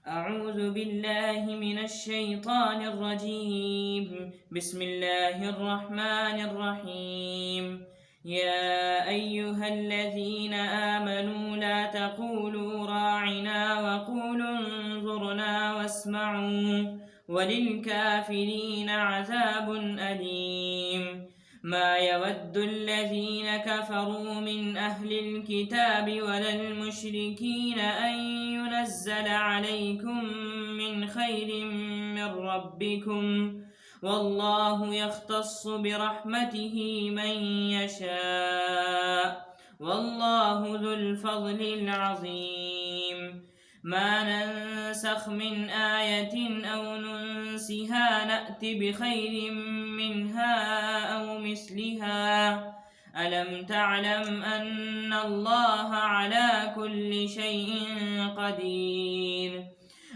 أعوذ بالله من الشيطان الرجيم. بسم الله الرحمن الرحيم. يا أيها الذين آمنوا لا تقولوا راعنا وقولوا انظرنا واسمعوا وللكافرين عذاب أليم. ما يود الذين كفروا من أهل الكتاب ولا المشركين أن ينزل عليكم من خير من ربكم، والله يختص برحمته من يشاء، والله ذو الفضل العظيم. ما ننسخ من آية أو ننسها نأت بخير منها أو مثلها. ألم تعلم أن الله على كل شيء قدير؟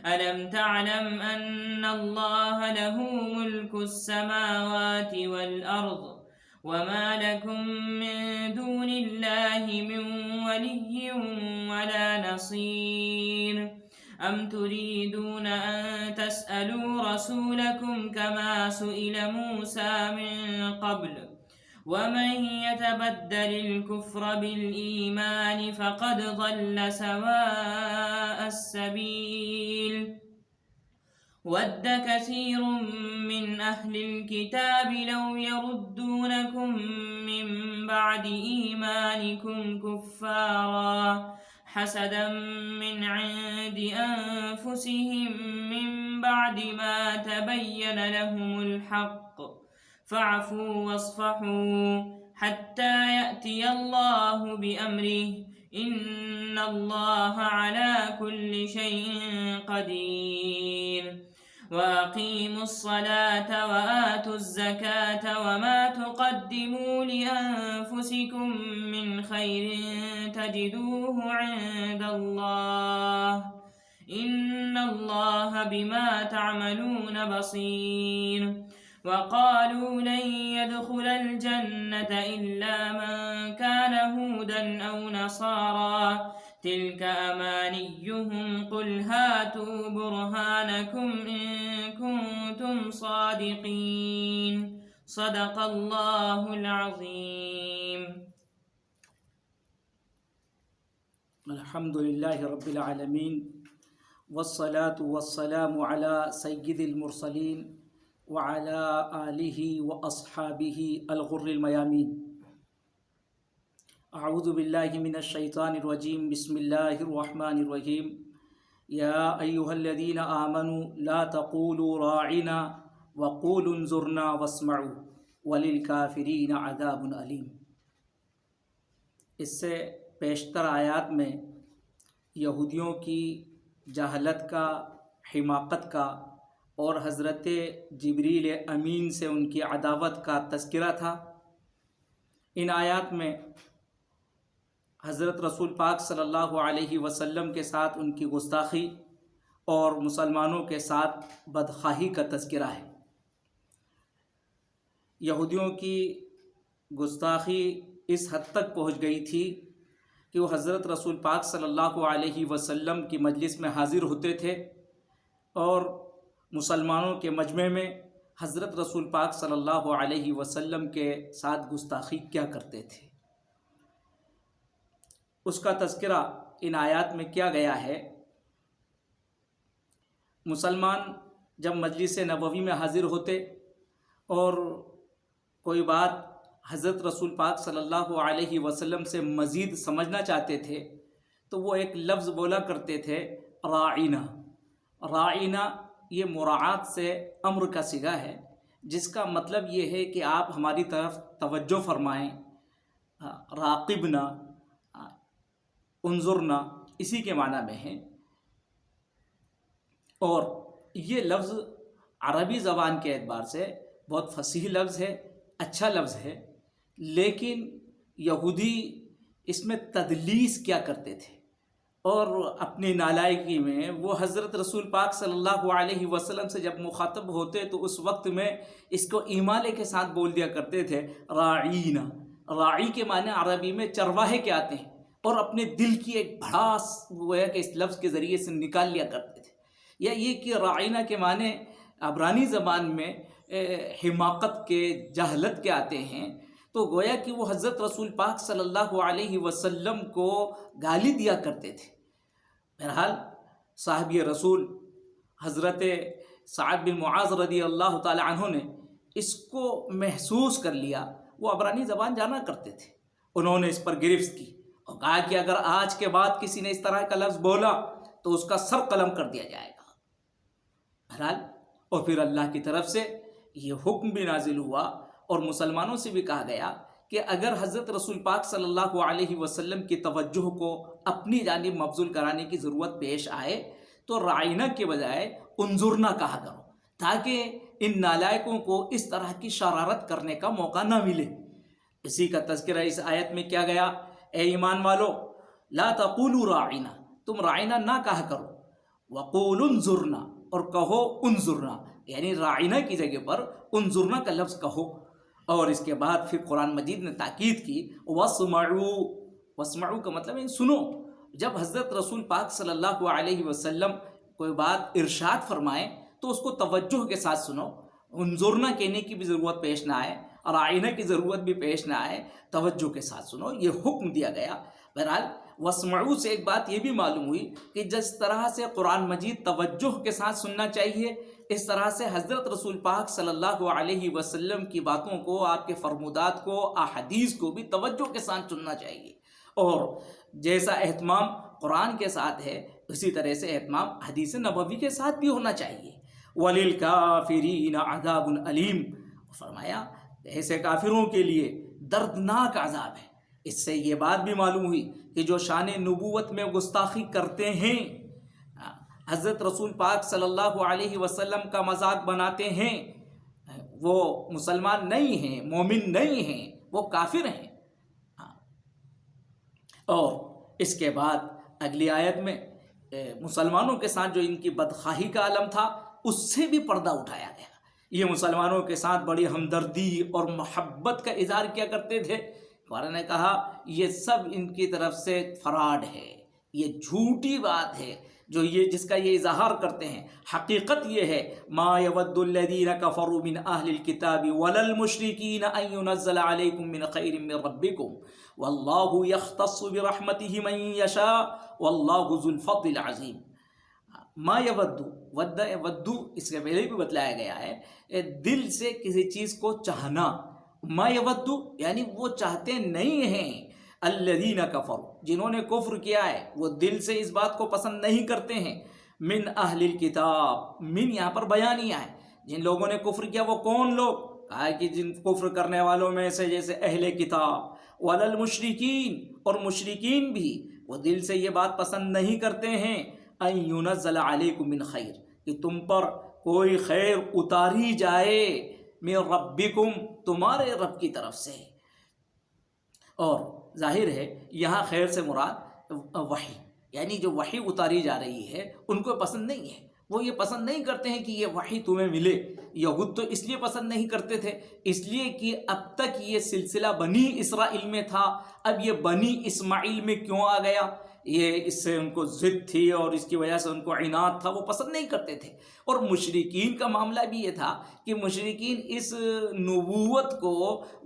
ألم تعلم أن الله له ملك السماوات والأرض وما لكم من دون الله من ولي ولا نصير؟ أم تريدون أن تسألوا رسولكم كما سئل موسى من قبل؟ ومن يتبدل الكفر بالإيمان فقد ضل سواء السبيل. ود كثير من أهل الكتاب لو يردونكم من بعد إيمانكم كفارا حسدا من عند أنفسهم من بعد ما تبين لهم الحق، فاعفوا واصفحوا حتى يأتي الله بأمره، إن الله على كل شيء قدير. وأقيموا الصلاة وآتوا الزكاة وما تقدموا لأنفسكم من خير تجدوه عند الله، إن الله بما تعملون بصير. وقالوا لن يدخل الجنة إلا من كان هودا أو نصارى، تلك أمانيهم، قل هاتوا برهانكم إن كنتم صادقين. صدق الله العظيم. الحمد لله رب العالمين، والصلاة والسلام على سيد المرسلين وعلى آلہ وأصحابہ الغر الميامين. اعوذ باللہ من الشیطان الرجیم. بسم اللہ الرحمن الرحیم. یا ایہا الذین آمنوا لا تقولوا راعنا وقولوا انظرنا واسمعوا وللکافرین عذاب علیم. اس سے پیشتر آیات میں یہودیوں کی جہالت کا، حماقت کا اور حضرت جبریل امین سے ان کی عداوت کا تذکرہ تھا. ان آیات میں حضرت رسول پاک صلی اللہ علیہ وسلم کے ساتھ ان کی گستاخی اور مسلمانوں کے ساتھ بدخواہی کا تذکرہ ہے. یہودیوں کی گستاخی اس حد تک پہنچ گئی تھی کہ وہ حضرت رسول پاک صلی اللہ علیہ وسلم کی مجلس میں حاضر ہوتے تھے اور مسلمانوں کے مجمع میں حضرت رسول پاک صلی اللہ علیہ وسلم کے ساتھ گستاخی کیا کرتے تھے. اس کا تذکرہ ان آیات میں کیا گیا ہے. مسلمان جب مجلس نبوی میں حاضر ہوتے اور کوئی بات حضرت رسول پاک صلی اللہ علیہ وسلم سے مزید سمجھنا چاہتے تھے تو وہ ایک لفظ بولا کرتے تھے، راعینا. راعینا یہ مراعات سے امر کا صیغہ ہے، جس کا مطلب یہ ہے کہ آپ ہماری طرف توجہ فرمائیں. راقبنا، انظرنا اسی کے معنی میں ہیں. اور یہ لفظ عربی زبان کے اعتبار سے بہت فصیح لفظ ہے، اچھا لفظ ہے، لیکن یہودی اس میں تدلیس کیا کرتے تھے اور اپنی نالائکی میں وہ حضرت رسول پاک صلی اللہ علیہ وسلم سے جب مخاطب ہوتے تو اس وقت میں اس کو ایمالے کے ساتھ بول دیا کرتے تھے راعینا. راعی کے معنی عربی میں چرواہے کے آتے ہیں اور اپنے دل کی ایک بھڑاس گویا کہ اس لفظ کے ذریعے سے نکال لیا کرتے تھے. یا یہ کہ رائنا کے معنی عبرانی زبان میں حماقت کے، جہلت کے آتے ہیں، تو گویا کہ وہ حضرت رسول پاک صلی اللہ علیہ وسلم کو گالی دیا کرتے تھے۔ بہرحال صحابی رسول حضرت سعد بن معاذ رضی اللہ تعالی عنہ نے اس کو محسوس کر لیا، وہ عبرانی زبان جانا کرتے تھے، انہوں نے اس پر گرفت کی اور کہا کہ اگر آج کے بعد کسی نے اس طرح کا لفظ بولا تو اس کا سر قلم کر دیا جائے گا۔ بہرحال اور پھر اللہ کی طرف سے یہ حکم بھی نازل ہوا اور مسلمانوں سے بھی کہا گیا کہ اگر حضرت رسول پاک صلی اللہ علیہ وسلم کی توجہ کو اپنی جانب مبذول کرانے کی ضرورت پیش آئے تو رائنا کے بجائے انظرنا کہا کرو، تاکہ ان نالائقوں کو اس طرح کی شرارت کرنے کا موقع نہ ملے۔ اسی کا تذکرہ اس آیت میں کیا گیا، اے ایمان والو لا تقولوا راعنا، تم رائنا نہ کہا کرو، وقولوا انظرنا، اور کہو انظرنا، یعنی رائنا کی جگہ پر انظرنا کا لفظ کہو۔ اور اس کے بعد پھر قرآن مجید نے تاکید کی واسمعوا، واسمعوا کا مطلب ہے سنو۔ جب حضرت رسول پاک صلی اللہ علیہ وسلم کوئی بات ارشاد فرمائیں تو اس کو توجہ کے ساتھ سنو، انظرنا کہنے کی بھی ضرورت پیش نہ آئے اور آئینہ کی ضرورت بھی پیش نہ آئے، توجہ کے ساتھ سنو، یہ حکم دیا گیا۔ بہرحال واسمعوا سے ایک بات یہ بھی معلوم ہوئی کہ جس طرح سے قرآن مجید توجہ کے ساتھ سننا چاہیے، اس طرح سے حضرت رسول پاک صلی اللہ علیہ وسلم کی باتوں کو، آپ کے فرمودات کو، احادیث کو بھی توجہ کے ساتھ سننا چاہیے۔ اور جیسا اہتمام قرآن کے ساتھ ہے اسی طرح سے اہتمام حدیث نبوی کے ساتھ بھی ہونا چاہیے۔ وَلِلْكَافِرِينَ عَذَابٌ عَلِيمٌ، فرمایا ایسے کافروں کے لیے دردناک عذاب ہے۔ اس سے یہ بات بھی معلوم ہوئی کہ جو شان نبوت میں گستاخی کرتے ہیں، حضرت رسول پاک صلی اللہ علیہ وسلم کا مذاق بناتے ہیں، وہ مسلمان نہیں ہیں، مومن نہیں ہیں، وہ کافر ہیں۔ اور اس کے بعد اگلی آیت میں مسلمانوں کے ساتھ جو ان کی بدخواہی کا عالم تھا اس سے بھی پردہ اٹھایا گیا۔ یہ مسلمانوں کے ساتھ بڑی ہمدردی اور محبت کا اظہار کیا کرتے تھے۔ قرآن نے کہا یہ سب ان کی طرف سے فراڈ ہے، یہ جھوٹی بات ہے جو یہ جس کا یہ اظہار کرتے ہیں۔ حقیقت یہ ہے ما یود الذین کفروا من اہل الکتاب ولا المشرکین ان ینزل علیکم من خیر من ربکم واللہ یختص برحمتہ من یشاء واللہ ذو الفضل العظیم۔ ما ودو اس کے پہلے بھی بتلایا گیا ہے، دل سے کسی چیز کو چاہنا۔ ما یودو یعنی وہ چاہتے نہیں ہیں، الذین کفروا جنہوں نے کفر کیا ہے وہ دل سے اس بات کو پسند نہیں کرتے ہیں، من اہل الکتاب، من یہاں پر بیانیہ ہے، جن لوگوں نے کفر کیا وہ کون لوگ؟ کہا کہ جن کفر کرنے والوں میں سے جیسے اہل کتاب، ولا المشرکین، اور مشرکین بھی وہ دل سے یہ بات پسند نہیں کرتے ہیں، ان ینزل علیکم من خیر، کہ تم پر کوئی خیر اتاری جائے، من ربکم، تمہارے رب کی طرف سے۔ اور ظاہر ہے یہاں خیر سے مراد وحی، یعنی جو وحی اتاری جا رہی ہے ان کو پسند نہیں ہے، وہ یہ پسند نہیں کرتے ہیں کہ یہ وحی تمہیں ملے۔ یہود تو اس لیے پسند نہیں کرتے تھے اس لیے کہ اب تک یہ سلسلہ بنی اسرائیل میں تھا، اب یہ بنی اسماعیل میں کیوں آ گیا؟ یہ اس سے ان کو ضد تھی اور اس کی وجہ سے ان کو عناد تھا، وہ پسند نہیں کرتے تھے۔ اور مشرکین کا معاملہ بھی یہ تھا کہ مشرکین اس نبوت کو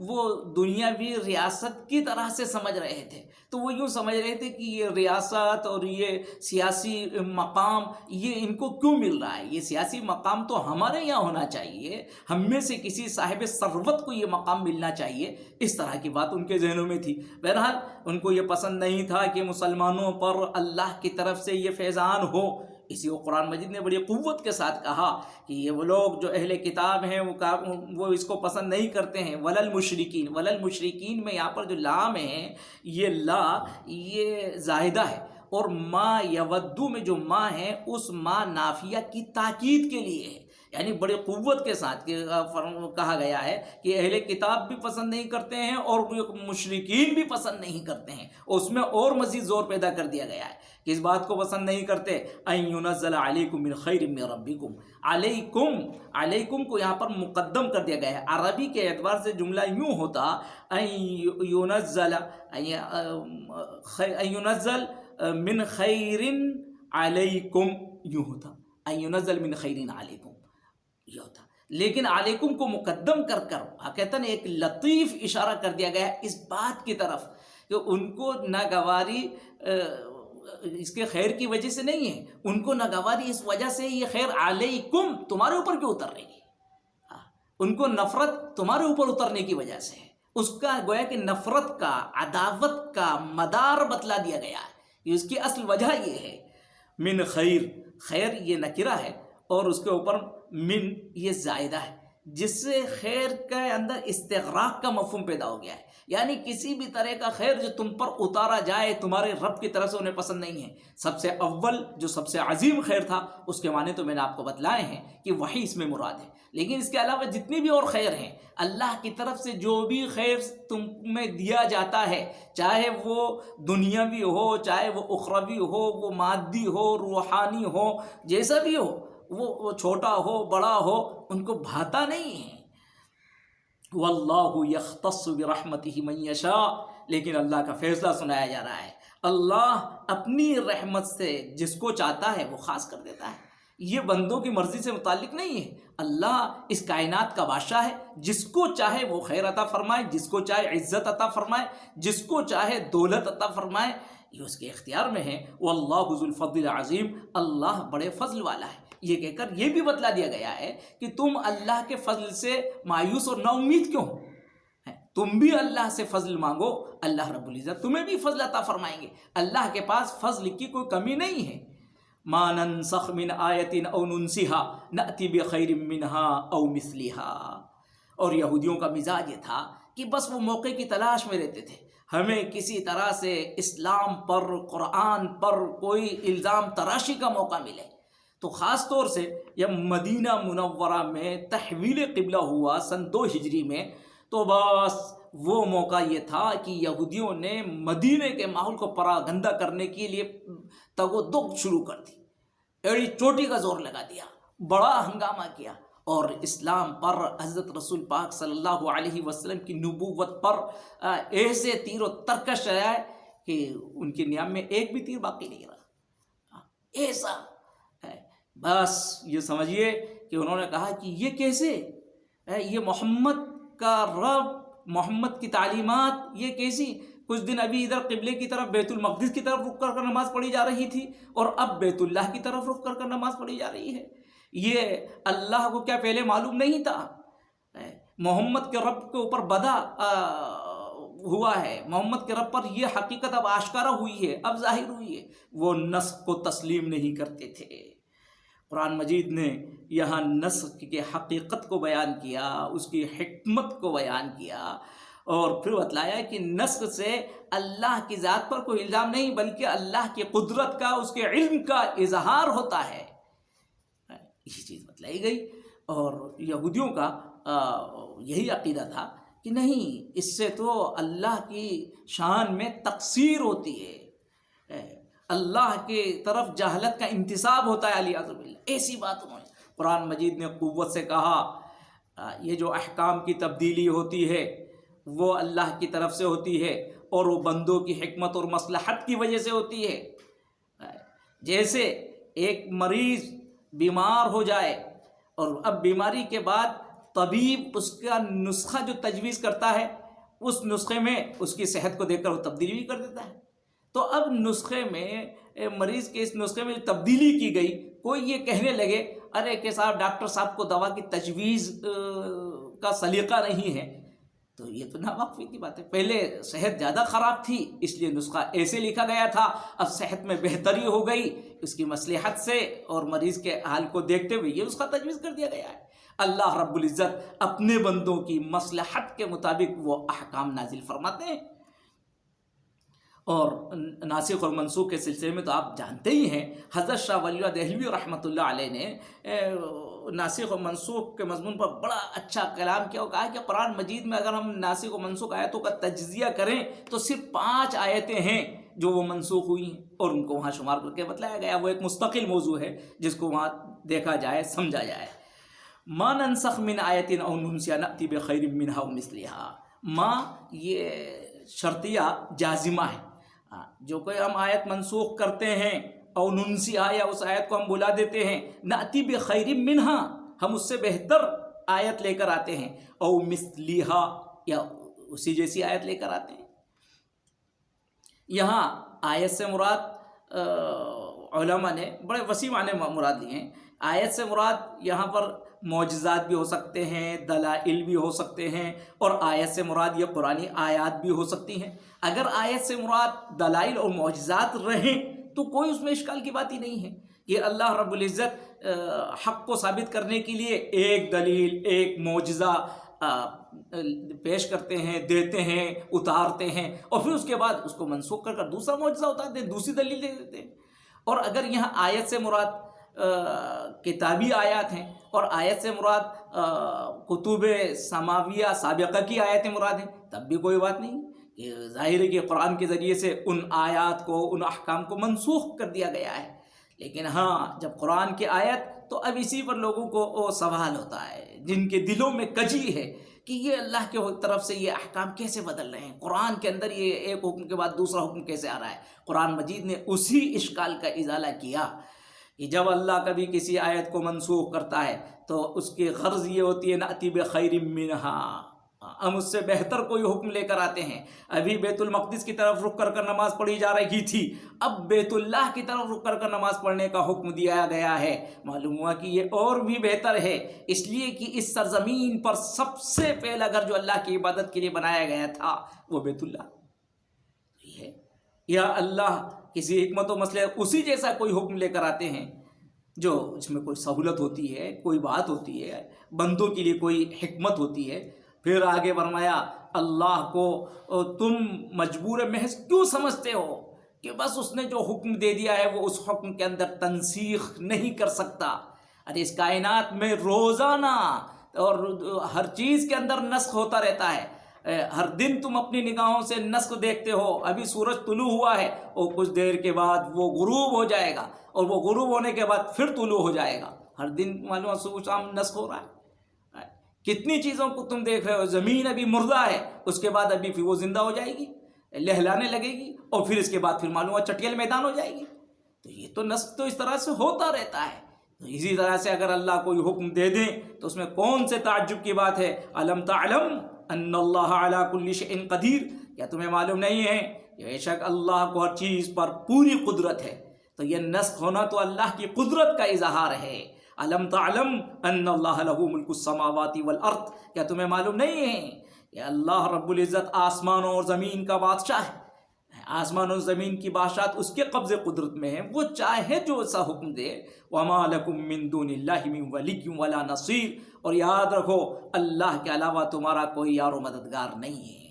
وہ دنیاوی ریاست کی طرح سے سمجھ رہے تھے، تو وہ یوں سمجھ رہے تھے کہ یہ ریاست اور یہ سیاسی مقام یہ ان کو کیوں مل رہا ہے؟ یہ سیاسی مقام تو ہمارے یہاں ہونا چاہیے، ہم میں سے کسی صاحب ثروت کو یہ مقام ملنا چاہیے، اس طرح کی بات ان کے ذہنوں میں تھی۔ بہرحال ان کو یہ پسند نہیں تھا کہ مسلمانوں پر اللہ کی طرف سے یہ فیضان ہو، اسی کو قرآن مجید نے بڑی قوت کے ساتھ کہا کہ یہ وہ لوگ جو اہل کتاب ہیں وہ اس کو پسند نہیں کرتے ہیں۔ ولا المشرکین، ولا المشرکین میں یہاں پر جو لام ہے یہ لا یہ زائدہ ہے، اور ما یودو میں جو ما ہے اس ما نافیہ کی تاکید کے لیے ہے، یعنی بڑی قوت کے ساتھ کہا گیا ہے کہ اہل کتاب بھی پسند نہیں کرتے ہیں اور مشرکین بھی پسند نہیں کرتے ہیں، اس میں اور مزید زور پیدا کر دیا گیا ہے کہ اس بات کو پسند نہیں کرتے۔ ان ینزل علیکم من خیر من ربکم، علیکم، علیکم کو یہاں پر مقدم کر دیا گیا ہے۔ عربی کے اعتبار سے جملہ یوں ہوتا ان ینزل من خیر علیکم، یوں ہوتا، ان ينزل من خیر علیکم، یہ ہوتا. لیکن علیکم کو مقدم کر کر حقیقتاً ایک لطیف اشارہ کر دیا گیا ہے اس بات کی طرف کہ ان کو ناگواری اس کے خیر کی وجہ سے نہیں ہے، ان کو ناگواری اس وجہ سے یہ خیر علیکم تمہارے اوپر کیوں اتر رہی ہے، ان کو نفرت تمہارے اوپر اترنے کی وجہ سے ہے. اس کا گویا کہ نفرت کا، عداوت کا مدار بتلا دیا گیا ہے. اس کی اصل وجہ یہ ہے من خیر، خیر یہ نکرہ ہے اور اس کے اوپر من یہ زائدہ ہے، جس سے خیر کے اندر استغراق کا مفہوم پیدا ہو گیا ہے. یعنی کسی بھی طرح کا خیر جو تم پر اتارا جائے تمہارے رب کی طرف سے انہیں پسند نہیں ہے. سب سے اول جو سب سے عظیم خیر تھا اس کے معنی تو میں نے آپ کو بتلائے ہیں کہ وہی اس میں مراد ہے. لیکن اس کے علاوہ جتنی بھی اور خیر ہیں، اللہ کی طرف سے جو بھی خیر تمہیں دیا جاتا ہے، چاہے وہ دنیاوی ہو، چاہے وہ اخروی ہو، وہ مادی ہو، روحانی ہو، جیسا بھی ہو، وہ چھوٹا ہو بڑا ہو، ان کو بھاتا نہیں ہے. واللہ یختص برحمتہ من یشاء، لیکن اللہ کا فیصلہ سنایا جا رہا ہے. اللہ اپنی رحمت سے جس کو چاہتا ہے وہ خاص کر دیتا ہے. یہ بندوں کی مرضی سے متعلق نہیں ہے. اللہ اس کائنات کا بادشاہ ہے، جس کو چاہے وہ خیر عطا فرمائے، جس کو چاہے عزت عطا فرمائے، جس کو چاہے دولت عطا فرمائے، یہ اس کے اختیار میں ہے. واللہ ذو الفضل العظیم، اللہ بڑے فضل والا ہے. یہ کہہ کر یہ بھی بتلا دیا گیا ہے کہ تم اللہ کے فضل سے مایوس اور نا امید کیوں ہو. تم بھی اللہ سے فضل مانگو، اللہ رب العزت تمہیں بھی فضل عطا فرمائیں گے. اللہ کے پاس فضل کی کوئی کمی نہیں ہے. ما ننسخ من آیت او ننسها نأتی بخیر منها او مثلها. اور یہودیوں کا مزاج یہ تھا کہ بس وہ موقع کی تلاش میں رہتے تھے، ہمیں کسی طرح سے اسلام پر، قرآن پر کوئی الزام تراشی کا موقع ملے. تو خاص طور سے جب مدینہ منورہ میں تحویل قبلہ ہوا سن 2 ہجری میں، تو بس وہ موقع یہ تھا کہ یہودیوں نے مدینہ کے ماحول کو پراگندہ کرنے کے لیے تگ و دو شروع کر دی، ایڑی چوٹی کا زور لگا دیا، بڑا ہنگامہ کیا، اور اسلام پر، حضرت رسول پاک صلی اللہ علیہ وسلم کی نبوت پر ایسے تیر و ترکش آیا ہے کہ ان کے نیام میں ایک بھی تیر باقی نہیں رہا. ایسا بس یہ سمجھیے کہ انہوں نے کہا کہ یہ کیسے، یہ محمد کا رب، محمد کی تعلیمات یہ کیسی. کچھ دن ابھی ادھر قبلے کی طرف بیت المقدس کی طرف رخ کر نماز پڑھی جا رہی تھی، اور اب بیت اللہ کی طرف رخ کر نماز پڑھی جا رہی ہے. یہ اللہ کو کیا پہلے معلوم نہیں تھا؟ محمد کے رب کے اوپر بدا ہوا ہے، محمد کے رب پر یہ حقیقت اب آشکارا ہوئی ہے، اب ظاہر ہوئی ہے. وہ نسخ کو تسلیم نہیں کرتے تھے. قرآن مجید نے یہاں نسخ کی حقیقت کو بیان کیا، اس کی حکمت کو بیان کیا، اور پھر بتلایا کہ نسخ سے اللہ کی ذات پر کوئی الزام نہیں، بلکہ اللہ کی قدرت کا، اس کے علم کا اظہار ہوتا ہے. یہ چیز بتلائی گئی. اور یہودیوں کا یہی عقیدہ تھا کہ نہیں، اس سے تو اللہ کی شان میں تقصیر ہوتی ہے، اللہ کی طرف جہالت کا انتساب ہوتا ہے، علیہ باللہ. ایسی بات انہوں نے قرآن مجید نے قوت سے کہا یہ جو احکام کی تبدیلی ہوتی ہے وہ اللہ کی طرف سے ہوتی ہے، اور وہ بندوں کی حکمت اور مصلحت کی وجہ سے ہوتی ہے. جیسے ایک مریض بیمار ہو جائے اور اب بیماری کے بعد طبیب اس کا نسخہ جو تجویز کرتا ہے، اس نسخے میں اس کی صحت کو دیکھ کر وہ تبدیلی بھی کر دیتا ہے. تو اب نسخے میں، مریض کے اس نسخے میں تبدیلی کی گئی، کوئی یہ کہنے لگے ارے کہ صاحب ڈاکٹر صاحب کو دوا کی تجویز کا سلیقہ نہیں ہے، تو یہ تو ناواقفی کی بات ہے. پہلے صحت زیادہ خراب تھی اس لیے نسخہ ایسے لکھا گیا تھا، اب صحت میں بہتری ہو گئی اس کی مصلحت سے اور مریض کے حال کو دیکھتے ہوئے یہ نسخہ تجویز کر دیا گیا ہے. اللہ رب العزت اپنے بندوں کی مصلحت کے مطابق وہ احکام نازل فرماتے ہیں. اور ناسخ اور منسوخ کے سلسلے میں تو آپ جانتے ہی ہیں، حضرت شاہ ولی اللہ دہلوی رحمۃ اللہ علیہ نے ناسخ و منسوخ کے مضمون پر بڑا اچھا کلام کیا. وہ کہا کہ قرآن مجید میں اگر ہم ناسخ و منسوخ آیتوں کا تجزیہ کریں تو صرف 5 آیتیں ہیں جو وہ منسوخ ہوئی ہیں، اور ان کو وہاں شمار کر کے بتلایا گیا. وہ ایک مستقل موضوع ہے جس کو وہاں دیکھا جائے، سمجھا جائے. ما ننسخ من آیت او ننسها نأتی بخیر منها او مثلها. ما یہ شرطیہ جازمہ ہے، جو کوئی ہم آیت منسوخ کرتے ہیں او ننسیہا یا اس آیت کو ہم بلا دیتے ہیں، نأتی بخیر منہا ہم اس سے بہتر آیت لے کر آتے ہیں، او مثلیہا یا اسی جیسی آیت لے کر آتے ہیں۔ یہاں آیت سے مراد علماء نے بڑے وسیع معنی مراد لیے ہیں۔ آیت سے مراد یہاں پر معجزات بھی ہو سکتے ہیں، دلائل بھی ہو سکتے ہیں، اور آیت سے مراد یہ قرآنی آیات بھی ہو سکتی ہیں۔ اگر آیت سے مراد دلائل اور معجزات رہیں تو کوئی اس میں اشکال کی بات ہی نہیں ہے۔ یہ اللہ رب العزت حق کو ثابت کرنے کے لیے ایک دلیل، ایک معجزہ پیش کرتے ہیں، دیتے ہیں، اتارتے ہیں، اور پھر اس کے بعد اس کو منسوخ کر کر دوسرا معجزہ اتارتے ہیں، دوسری دلیل دے دیتے ہیں۔ اور اگر یہاں آیت سے مراد کتابی آیات ہیں اور آیت سے مراد کتب سماویہ سابقہ کی آیتیں مراد ہیں، تب بھی کوئی بات نہیں۔ یہ ظاہر ہے کہ قرآن کے ذریعے سے ان آیات کو، ان احکام کو منسوخ کر دیا گیا ہے۔ لیکن ہاں جب قرآن کی آیت، تو اب اسی پر لوگوں کو سوال ہوتا ہے، جن کے دلوں میں کجی ہے کہ یہ اللہ کے طرف سے یہ احکام کیسے بدل رہے ہیں، قرآن کے اندر یہ ایک حکم کے بعد دوسرا حکم کیسے آ رہا ہے۔ قرآن مجید نے اسی اشکال کا ازالہ کیا کہ جب اللہ کبھی کسی آیت کو منسوخ کرتا ہے تو اس کی غرض یہ ہوتی ہے نأتی بخیر منہا، ہم اس سے بہتر کوئی حکم لے کر آتے ہیں۔ ابھی بیت المقدس کی طرف رخ کر نماز پڑھی جا رہی تھی، اب بیت اللہ کی طرف رخ کر نماز پڑھنے کا حکم دیا گیا ہے۔ معلوم ہوا کہ یہ اور بھی بہتر ہے، اس لیے کہ اس سرزمین پر سب سے پہلا گھر جو اللہ کی عبادت کے لیے بنایا گیا تھا وہ بیت اللہ ہے۔ یا اللہ کسی حکمت و مسئلہ اسی جیسا کوئی حکم لے کر آتے ہیں جو اس میں کوئی سہولت ہوتی ہے، کوئی بات ہوتی ہے، بندوں کے لیے کوئی حکمت ہوتی ہے۔ پھر آگے فرمایا اللہ کو تم مجبور محض کیوں سمجھتے ہو کہ بس اس نے جو حکم دے دیا ہے وہ اس حکم کے اندر تنسیخ نہیں کر سکتا۔ ارے اس کائنات میں روزانہ اور ہر چیز کے اندر نسخ ہوتا رہتا ہے۔ ہر دن تم اپنی نگاہوں سے نسخ دیکھتے ہو، ابھی سورج طلوع ہوا ہے اور کچھ دیر کے بعد وہ غروب ہو جائے گا، اور وہ غروب ہونے کے بعد پھر طلوع ہو جائے گا۔ ہر دن معلوم صبح شام نسخ ہو رہا ہے۔ کتنی چیزوں کو تم دیکھ رہے ہو، زمین ابھی مردہ ہے، اس کے بعد ابھی پھر وہ زندہ ہو جائے گی، لہلانے لگے گی، اور پھر اس کے بعد پھر معلوم چٹیل میدان ہو جائے گی۔ تو یہ تو نسخ تو اس طرح سے ہوتا رہتا ہے۔ تو اسی طرح سے اگر اللہ کوئی حکم دے دیں تو اس میں کون سے تعجب کی بات ہے؟ الم تعلم ان اللہ علی کل شیء قدیر، کیا تمہیں معلوم نہیں ہے کہ بے شک اللہ کو ہر چیز پر پوری قدرت ہے؟ تو یہ نسخ ہونا تو اللہ کی قدرت کا اظہار ہے۔ الم تعلم ان اللہ لہ ملک السماوات والارض، کیا تمہیں معلوم نہیں ہے کہ اللہ رب العزت آسمانوں اور زمین کا بادشاہ ہے؟ آسمان اور زمین کی بادشاہت اس کے قبض قدرت میں ہے، وہ چاہے جو سا حکم دے۔ وما لکم من دون اللہ من ولی ولا نصیر، اور یاد رکھو اللہ کے علاوہ تمہارا کوئی یار و مددگار نہیں ہے۔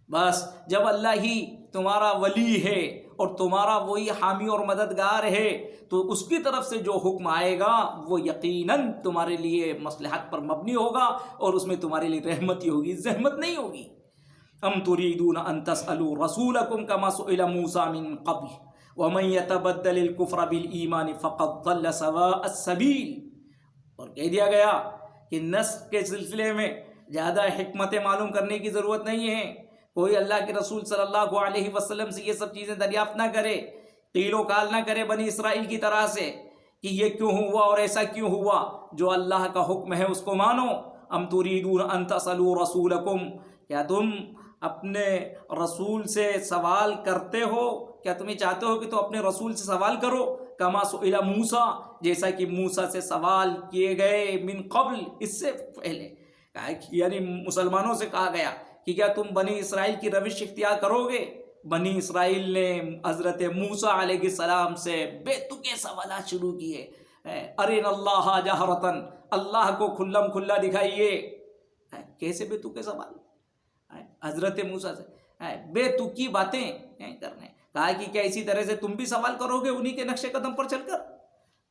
بس جب اللہ ہی تمہارا ولی ہے اور تمہارا وہی حامی اور مددگار ہے تو اس کی طرف سے جو حکم آئے گا وہ یقیناً تمہارے لیے مصلحت پر مبنی ہوگا، اور اس میں تمہارے لیے رحمت ہی ہوگی، زحمت نہیں ہوگی۔ ام تريدون ان تسألوا رسولكم كما سئل موسى من قبل ومن يتبدل الكفر بالایمان فقد ضل سواء السبیل۔ اور کہہ دیا گیا کہ نسخ کے سلسلے میں زیادہ حکمتیں معلوم کرنے کی ضرورت نہیں ہے۔ کوئی اللہ کے رسول صلی اللہ علیہ وسلم سے یہ سب چیزیں دریافت نہ کرے، قیل و قال نہ کرے بنی اسرائیل کی طرح سے کہ یہ کیوں ہوا اور ایسا کیوں ہوا۔ جو اللہ کا حکم ہے اس کو مانو۔ ام تريدون ان تسألوا رسولكم، کیا تم اپنے رسول سے سوال کرتے ہو؟ کیا تمہیں چاہتے ہو کہ تو اپنے رسول سے سوال کرو؟ کما سئل موسیٰ، جیسا کہ موسیٰ سے سوال کیے گئے، من قبل، اس سے پہلے، یعنی مسلمانوں سے کہا گیا کہ کیا تم بنی اسرائیل کی روش اختیار کرو گے؟ بنی اسرائیل نے حضرت موسیٰ علیہ السلام سے بے تکے سوالات شروع کیے۔ ارنا اللہ جہرتاً، اللہ کو کھلم کھلا دکھائیے۔ کیسے بے تکے سوال؟ حضرت موسیٰ سے بے تکی باتیں کرنے، کہا کہ کیا اسی طرح سے تم بھی سوال کرو گے انہی کے نقش قدم پر چل کر؟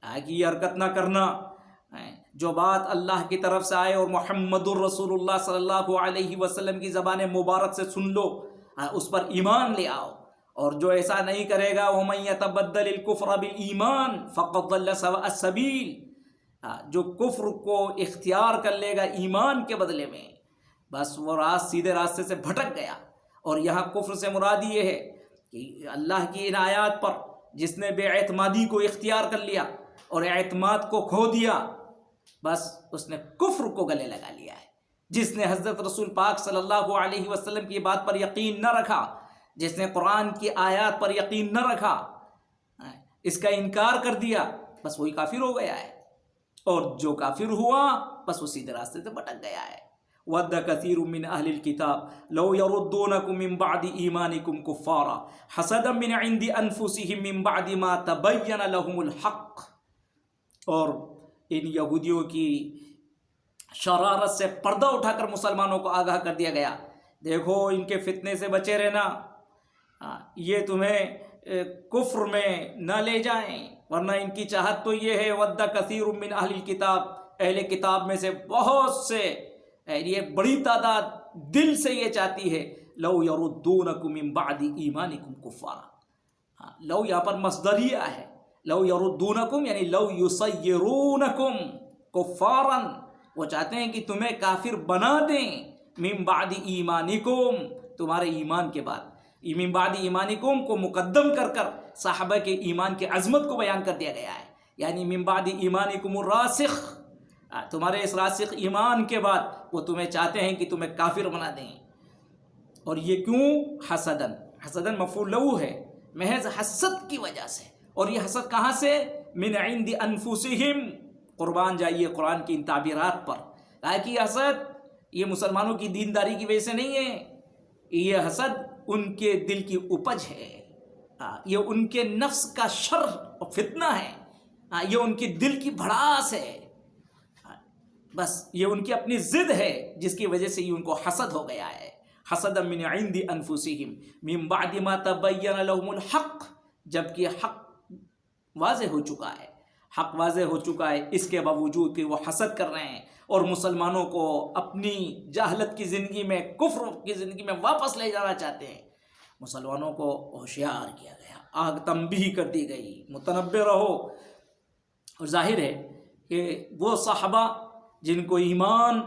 کہا کہ یہ حرکت نہ کرنا، جو بات اللہ کی طرف سے آئے اور محمد الرسول اللہ صلی اللہ علیہ وسلم کی زبان مبارک سے سن لو، اس پر ایمان لے آؤ، اور جو ایسا نہیں کرے گا وَمَن يَتَبَدَّلِ الْكُفْرَ بِالْإِيمَانِ فَقَدْ ضَلَّ سَوَاءَ السَّبِيلِ، جو کفر کو اختیار کر لے گا ایمان کے بدلے میں، بس وہ سیدھے راستے سے بھٹک گیا۔ اور یہاں کفر سے مراد یہ ہے کہ اللہ کی ان آیات پر جس نے بے اعتمادی کو اختیار کر لیا اور اعتماد کو کھو دیا، بس اس نے کفر کو گلے لگا لیا ہے۔ جس نے حضرت رسول پاک صلی اللہ علیہ وسلم کی بات پر یقین نہ رکھا، جس نے قرآن کی آیات پر یقین نہ رکھا، اس کا انکار کر دیا، بس وہی کافر ہو گیا ہے، اور جو کافر ہوا بس وہ سیدھے راستے سے بھٹک گیا ہے۔ وَدَّ كَثِيرٌ مِّنْ أَهْلِ الْكِتَابِ لَوْ يَرُدُّونَكُم مِّن بَعْدِ إِيمَانِكُمْ كُفَّارًا حَسَدًا مِّنْ عِندِ أَنفُسِهِم مِّن بَعْدِ مَا تَبَيَّنَ لَهُمُ الْحَقُّ۔ اور ان یہودیوں کی شرارت سے پردہ اٹھا کر مسلمانوں کو آگاہ کر دیا گیا، دیکھو ان کے فتنے سے بچے رہنا، یہ تمہیں کفر میں نہ لے جائیں، ورنہ ان کی چاہت تو یہ ہے وَدَّ كَثِيرٌ مِّنْ أَهْلِ الْكِتَابِ، اہل کتاب میں سے بہت سے، یہ بڑی تعداد دل سے یہ چاہتی ہے، لو یردونکم من بعد ایمانکم کفارا۔ لو یہاں پر مصدریہ ہے، لو یردونکم یعنی لو یصیرونکم کفارا، وہ چاہتے ہیں کہ تمہیں کافر بنا دیں، من بعد ایمانکم، تمہارے ایمان کے بعد۔ من بعد ایمانکم کو مقدم کر کر صحابہ کے ایمان کے عظمت کو بیان کر دیا گیا ہے، یعنی من بعد ایمانکم الراسخ، تمہارے اس راسخ ایمان کے بعد وہ تمہیں چاہتے ہیں کہ تمہیں کافر بنا دیں۔ اور یہ کیوں؟ حسدن، حسدن مفعول لہو ہے، محض حسد کی وجہ سے۔ اور یہ حسد کہاں سے؟ من عند انفسہم، قربان جائیے قرآن کی ان تعبیرات پر، تاکہ یہ حسد یہ مسلمانوں کی دینداری کی وجہ سے نہیں ہے، یہ حسد ان کے دل کی اپج ہے، یہ ان کے نفس کا شر اور فتنہ ہے، یہ ان کی دل کی بھڑاس ہے، بس یہ ان کی اپنی ضد ہے جس کی وجہ سے یہ ان کو حسد ہو گیا ہے۔ حسد من عند انفسہم من بعد ما تبین لهم الحق، جبکہ حق واضح ہو چکا ہے، حق واضح ہو چکا ہے، اس کے باوجود کہ وہ حسد کر رہے ہیں اور مسلمانوں کو اپنی جاہلت کی زندگی میں، کفر کی زندگی میں واپس لے جانا چاہتے ہیں۔ مسلمانوں کو ہوشیار کیا گیا، آگ تنبیہ کر دی گئی، متنبہ رہو۔ اور ظاہر ہے کہ وہ صحابہ جن کو ایمان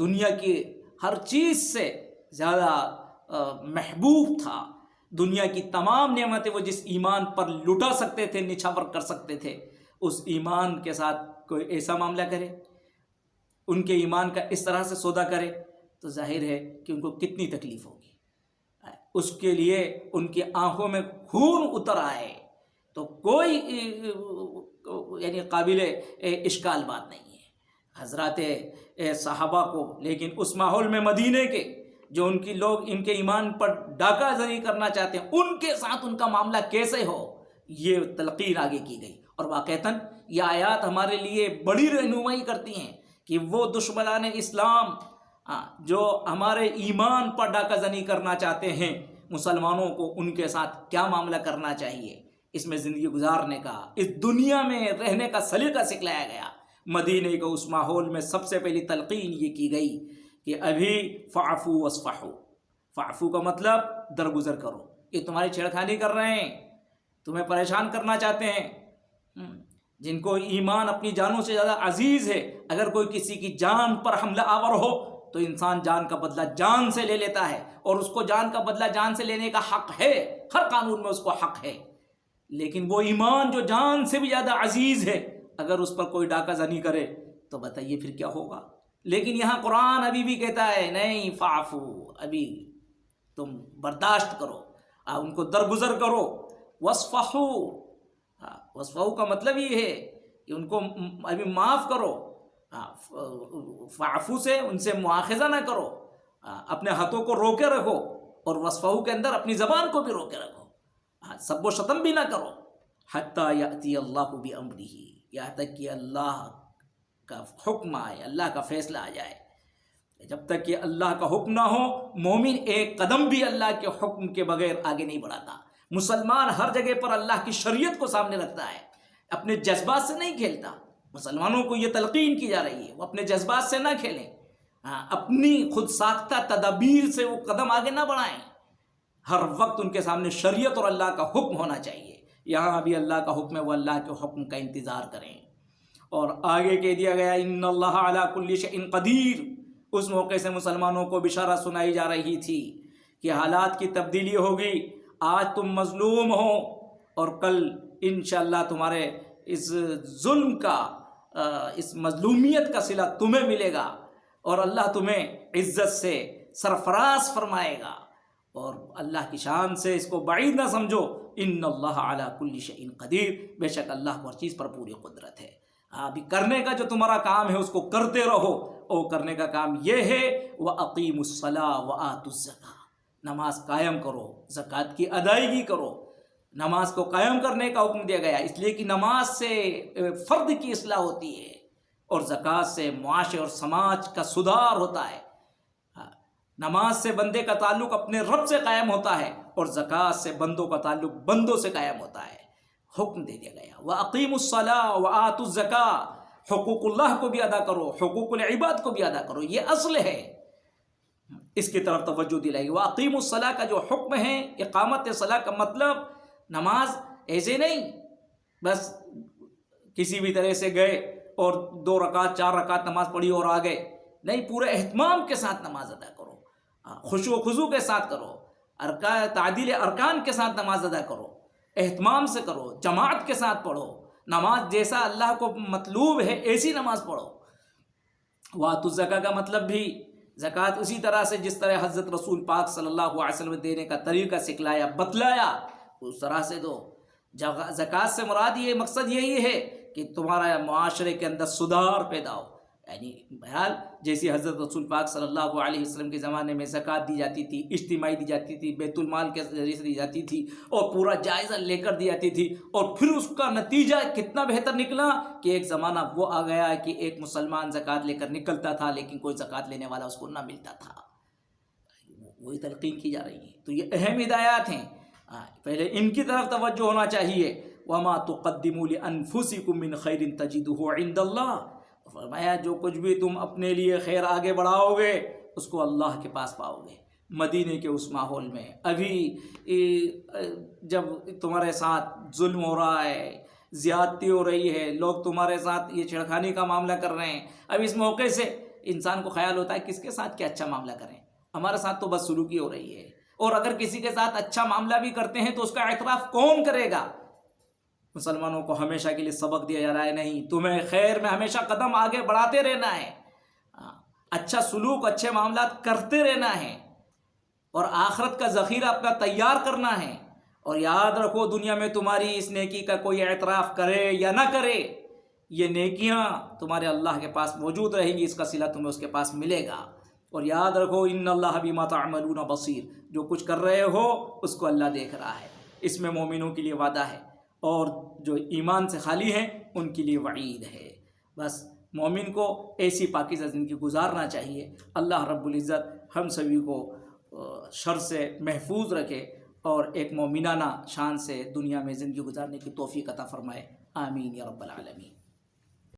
دنیا کی ہر چیز سے زیادہ محبوب تھا، دنیا کی تمام نعمتیں وہ جس ایمان پر لٹا سکتے تھے، نچھاور کر سکتے تھے، اس ایمان کے ساتھ کوئی ایسا معاملہ کرے، ان کے ایمان کا اس طرح سے سودا کرے، تو ظاہر ہے کہ ان کو کتنی تکلیف ہوگی۔ اس کے لیے ان کی آنکھوں میں خون اتر آئے تو کوئی یعنی قابل اشکال بات نہیں ہے حضرات صحابہ کو۔ لیکن اس ماحول میں مدینے کے جو ان کی لوگ ان کے ایمان پر ڈاکہ زنی کرنا چاہتے ہیں، ان کے ساتھ ان کا معاملہ کیسے ہو، یہ تلقین آگے کی گئی۔ اور واقعتاً یہ آیات ہمارے لیے بڑی رہنمائی کرتی ہیں کہ وہ دشمنان اسلام جو ہمارے ایمان پر ڈاکہ زنی کرنا چاہتے ہیں، مسلمانوں کو ان کے ساتھ کیا معاملہ کرنا چاہیے، اس میں زندگی گزارنے کا، اس دنیا میں رہنے کا سلیقہ سکھلایا گیا۔ مدینے کے اس ماحول میں سب سے پہلی تلقین یہ کی گئی کہ ابھی فعفو واصفحوا، فعفو کا مطلب درگزر کرو، یہ تمہاری چھیڑخانی کر رہے ہیں، تمہیں پریشان کرنا چاہتے ہیں، جن کو ایمان اپنی جانوں سے زیادہ عزیز ہے، اگر کوئی کسی کی جان پر حملہ آور ہو تو انسان جان کا بدلہ جان سے لے لیتا ہے، اور اس کو جان کا بدلہ جان سے لینے کا حق ہے، ہر قانون میں اس کو حق ہے۔ لیکن وہ ایمان جو جان سے بھی زیادہ عزیز ہے، اگر اس پر کوئی ڈاکہ زنی کرے تو بتائیے پھر کیا ہوگا۔ لیکن یہاں قرآن ابھی بھی کہتا ہے نہیں، فعفو، ابھی تم برداشت کرو، ان کو درگزر کرو، واصفحوا، واصفحوا کا مطلب یہ ہے کہ ان کو ابھی معاف کرو، فعفو سے ان سے مواخذہ نہ کرو، اپنے ہاتھوں کو روکے رکھو، اور واصفحوا کے اندر اپنی زبان کو بھی روکے رکھو، سب و شتم بھی نہ کرو، حتیٰ یأتی اللہ بامرہ، یہاں تک کہ اللہ کا حکم آئے، اللہ کا فیصلہ آ جائے۔ جب تک کہ اللہ کا حکم نہ ہو، مومن ایک قدم بھی اللہ کے حکم کے بغیر آگے نہیں بڑھاتا۔ مسلمان ہر جگہ پر اللہ کی شریعت کو سامنے رکھتا ہے، اپنے جذبات سے نہیں کھیلتا۔ مسلمانوں کو یہ تلقین کی جا رہی ہے وہ اپنے جذبات سے نہ کھیلیں، اپنی خود ساختہ تدابیر سے وہ قدم آگے نہ بڑھائیں، ہر وقت ان کے سامنے شریعت اور اللہ کا حکم ہونا چاہیے۔ یہاں بھی اللہ کا حکم ہے، وہ اللہ کے حکم کا انتظار کریں۔ اور آگے کہہ دیا گیا ان اللہ علی کل شیء قدیر۔ اس موقع سے مسلمانوں کو بشارت سنائی جا رہی تھی کہ حالات کی تبدیلی ہوگی، آج تم مظلوم ہو، اور کل انشاءاللہ تمہارے اس ظلم کا اس مظلومیت کا صلہ تمہیں ملے گا اور اللہ تمہیں عزت سے سرفراز فرمائے گا. اور اللہ کی شان سے اس کو بعید نہ سمجھو. ان اللہ علی کل شیء قدیر، بے شک اللہ کو ہر چیز پر پوری قدرت ہے. ابھی کرنے کا جو تمہارا کام ہے اس کو کرتے رہو. اور کرنے کا کام یہ ہے وَأَقِيمُوا الصَّلَاةَ وَآتُوا الزَّكَاةَ، نماز قائم کرو، زکوٰۃ کی ادائیگی کرو. نماز کو قائم کرنے کا حکم دیا گیا اس لیے کہ نماز سے فرد کی اصلاح ہوتی ہے اور زکوٰۃ سے معاشرے اور سماج کا سدھار ہوتا ہے. نماز سے بندے کا تعلق اپنے رب سے قائم ہوتا ہے اور زکوٰۃ سے بندوں کا تعلق بندوں سے قائم ہوتا ہے. حکم دے دیا گیا وَأَقِيمُوا الصَّلَاةَ وَآتُوا الزَّكَاةَ، حقوق اللہ کو بھی ادا کرو، حقوق العباد کو بھی ادا کرو. یہ اصل ہے، اس کی طرف توجہ دلائی گئی. وَأَقِيمُوا الصَّلَاةَ کا جو حکم ہے، اقامت صلاح کا مطلب نماز ایسے نہیں بس کسی بھی طرح سے گئے اور 2 رکعت 4 رکعت نماز پڑھی اور آ گئے. نہیں، پورے اہتمام کے ساتھ نماز ادا کرو، خشوع و خضوع کے ساتھ کرو، تعدیل ارکان کے ساتھ نماز ادا کرو، اہتمام سے کرو، جماعت کے ساتھ پڑھو. نماز جیسا اللہ کو مطلوب ہے ایسی نماز پڑھو. وَآتُوا الزَّكَاةَ کا مطلب بھی زکوٰۃ اسی طرح سے جس طرح حضرت رسول پاک صلی اللہ علیہ وسلم دینے کا طریقہ سکھلایا، بتلایا، اس طرح سے دو. زکوٰۃ سے مراد یہ مقصد یہی ہے کہ تمہارا معاشرے کے اندر سدھار پیدا ہو. یعنی بہرحال جیسی حضرت رسول پاک صلی اللہ علیہ وسلم کے زمانے میں زکوٰۃ دی جاتی تھی، اجتماعی دی جاتی تھی، بیت المال کے ذریعے سے دی جاتی تھی اور پورا جائزہ لے کر دی جاتی تھی، اور پھر اس کا نتیجہ کتنا بہتر نکلا کہ ایک زمانہ وہ آ گیا کہ ایک مسلمان زکوٰۃ لے کر نکلتا تھا لیکن کوئی زکوٰۃ لینے والا اس کو نہ ملتا تھا. وہی تلقین کی جا رہی ہے. تو یہ اہم ہدایات ہیں، پہلے ان کی طرف توجہ ہونا چاہیے. وَمَا تُقَدِّمُوا لِأَنفُسِكُم مِّن خَيْرٍ تَجِدُوهُ عِندَ اللَّهِ، فرمایا جو کچھ بھی تم اپنے لیے خیر آگے بڑھاؤ گے اس کو اللہ کے پاس پاؤ گے. مدینے کے اس ماحول میں ابھی جب تمہارے ساتھ ظلم ہو رہا ہے، زیادتی ہو رہی ہے، لوگ تمہارے ساتھ یہ چھڑکھانی کا معاملہ کر رہے ہیں، اب اس موقع سے انسان کو خیال ہوتا ہے کس کے ساتھ کیا اچھا معاملہ کریں، ہمارے ساتھ تو بدسلوکی ہو رہی ہے. اور اگر کسی کے ساتھ اچھا معاملہ بھی کرتے ہیں تو اس کا اعتراف کون کرے گا؟ مسلمانوں کو ہمیشہ کے لیے سبق دیا جا رہا ہے نہیں، تمہیں خیر میں ہمیشہ قدم آگے بڑھاتے رہنا ہے، اچھا سلوک، اچھے معاملات کرتے رہنا ہے اور آخرت کا ذخیرہ اپنا تیار کرنا ہے. اور یاد رکھو دنیا میں تمہاری اس نیکی کا کوئی اعتراف کرے یا نہ کرے، یہ نیکیاں تمہارے اللہ کے پاس موجود رہیں گی، اس کا صلہ تمہیں اس کے پاس ملے گا. اور یاد رکھو ان اللہ بما تعملون بصیر، جو کچھ کر رہے ہو اس کو اللہ دیکھ رہا ہے. اس میں مومنوں کے لیے وعدہ ہے اور جو ایمان سے خالی ہیں ان کے لیے وعید ہے. بس مومن کو ایسی پاکیزہ زندگی گزارنا چاہیے. اللہ رب العزت ہم سبھی کو شر سے محفوظ رکھے اور ایک مومنانہ شان سے دنیا میں زندگی گزارنے کی توفیق عطا فرمائے. آمین یا رب العالمین.